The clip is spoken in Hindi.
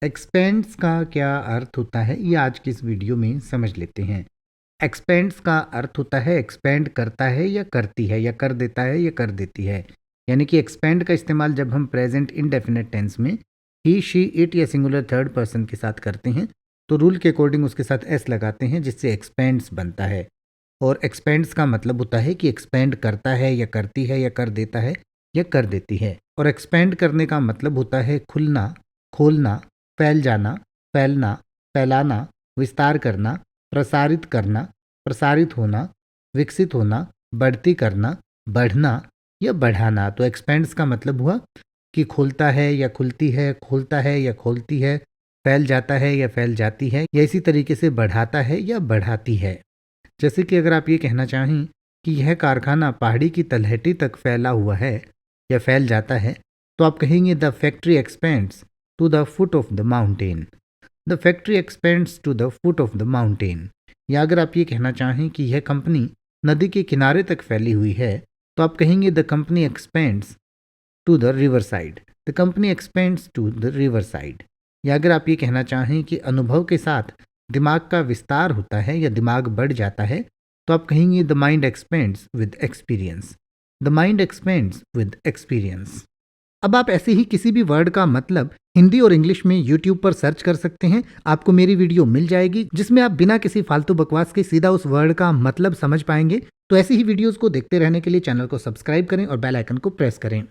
एक्सपेंड्स का क्या अर्थ होता है ये आज की इस वीडियो में समझ लेते हैं। एक्सपेंड्स का अर्थ होता है एक्सपेंड करता है या करती है या कर देता है या कर देती है। यानी कि एक्सपेंड का इस्तेमाल जब हम प्रेजेंट इनडेफिनेट टेंस में ही शी इट या सिंगुलर थर्ड पर्सन के साथ करते हैं तो रूल के अकॉर्डिंग उसके साथ एस लगाते हैं जिससे एक्सपेंड्स बनता है। और एक्सपेंड्स का मतलब होता है कि एक्सपेंड करता है या करती है या कर देता है या कर देती है। और एक्सपेंड करने का मतलब होता है खुलना, खोलना, फैल जाना, फैलना, फैलाना, विस्तार करना, प्रसारित करना, प्रसारित होना, विकसित होना, बढ़ती करना, बढ़ना या बढ़ाना। तो एक्सपेंड्स का मतलब हुआ कि खोलता है या खुलती है, खोलता है या खोलती है, फैल जाता है या फैल जाती है, या इसी तरीके से बढ़ाता है या बढ़ाती है। जैसे कि अगर आप ये कहना चाहें कि यह कारखाना पहाड़ी की तलहटी तक फैला हुआ है या फैल जाता है, तो आप कहेंगे the factory expands to the foot of the mountain. The factory expands to the foot of the mountain. या अगर आप ये कहना चाहें कि यह कंपनी नदी के किनारे तक फैली हुई है, तो आप कहेंगे the company expands to the river side. The company expands to the river side. या अगर आप ये कहना चाहें कि अनुभव के साथ दिमाग का विस्तार होता है या दिमाग बढ़ जाता है, तो आप कहेंगे the mind expends with experience. The mind expends with experience. अब आप ऐसे ही किसी भी वर्ड का मतलब हिंदी और इंग्लिश में यूट्यूब पर सर्च कर सकते हैं। आपको मेरी वीडियो मिल जाएगी जिसमें आप बिना किसी फालतू बकवास के सीधा उस वर्ड का मतलब समझ पाएंगे। तो ऐसी ही वीडियोस को देखते रहने के लिए चैनल को सब्सक्राइब करें और बेल आइकन को प्रेस करें।